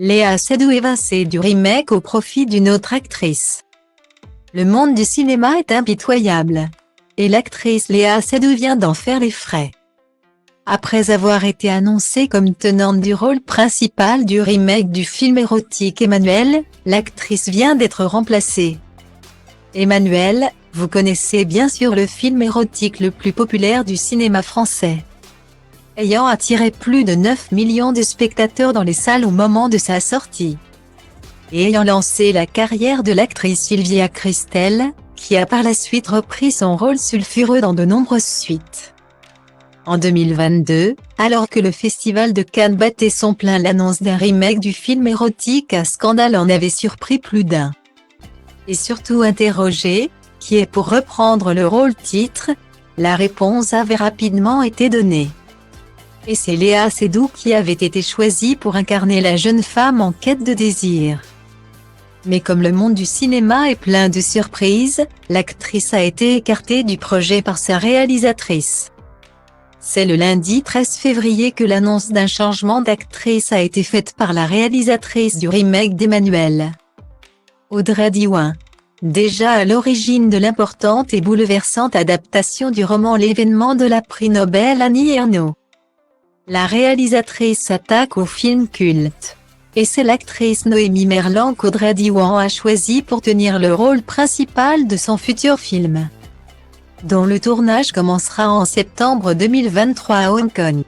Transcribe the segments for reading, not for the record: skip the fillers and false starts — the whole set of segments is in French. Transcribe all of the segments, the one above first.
Léa Seydoux évincée du remake au profit d'une autre actrice. Le monde du cinéma est impitoyable. Et l'actrice Léa Seydoux vient d'en faire les frais. Après avoir été annoncée comme tenante du rôle principal du remake du film érotique Emmanuelle, l'actrice vient d'être remplacée. Emmanuelle, vous connaissez bien sûr le film érotique le plus populaire du cinéma français. Ayant attiré plus de 9 millions de spectateurs dans les salles au moment de sa sortie. Et ayant lancé la carrière de l'actrice Sylvia Kristel, qui a par la suite repris son rôle sulfureux dans de nombreuses suites. En 2022, alors que le Festival de Cannes battait son plein, l'annonce d'un remake du film érotique à scandale en avait surpris plus d'un. Et surtout interrogé, qui est pour reprendre le rôle titre, la réponse avait rapidement été donnée. Et c'est Léa Seydoux qui avait été choisie pour incarner la jeune femme en quête de désir. Mais comme le monde du cinéma est plein de surprises, l'actrice a été écartée du projet par sa réalisatrice. C'est le lundi 13 février que l'annonce d'un changement d'actrice a été faite par la réalisatrice du remake d'Emmanuelle, Audrey Diwan. Déjà à l'origine de l'importante et bouleversante adaptation du roman L'événement de la prix Nobel Annie Ernaux. La réalisatrice s'attaque au film culte. Et c'est l'actrice Noémie Merlan qu'Audrey Diwan a choisi pour tenir le rôle principal de son futur film, dont le tournage commencera en septembre 2023 à Hong Kong.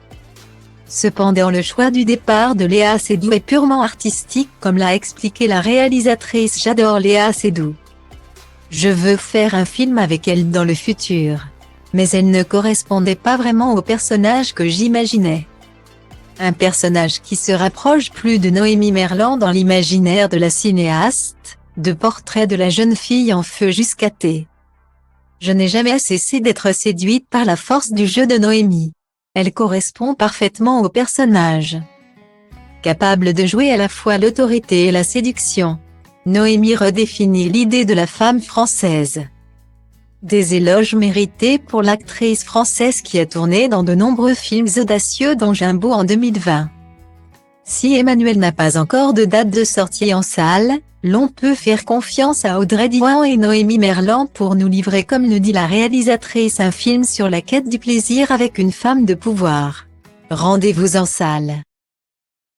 Cependant, le choix du départ de Léa Seydoux est purement artistique, comme l'a expliqué la réalisatrice. J'adore Léa Seydoux. Je veux faire un film avec elle dans le futur. Mais elle ne correspondait pas vraiment au personnage que j'imaginais. Un personnage qui se rapproche plus de Noémie Merlan dans l'imaginaire de la cinéaste, de Portrait de la jeune fille en feu jusqu'à T. Je n'ai jamais cessé d'être séduite par la force du jeu de Noémie. Elle correspond parfaitement au personnage. Capable de jouer à la fois l'autorité et la séduction, Noémie redéfinit l'idée de la femme française. Des éloges mérités pour l'actrice française qui a tourné dans de nombreux films audacieux dont Jumbo en 2020. Si Emmanuelle n'a pas encore de date de sortie en salle, l'on peut faire confiance à Audrey Diwan et Noémie Merlan pour nous livrer, comme le dit la réalisatrice, un film sur la quête du plaisir avec une femme de pouvoir. Rendez-vous en salle.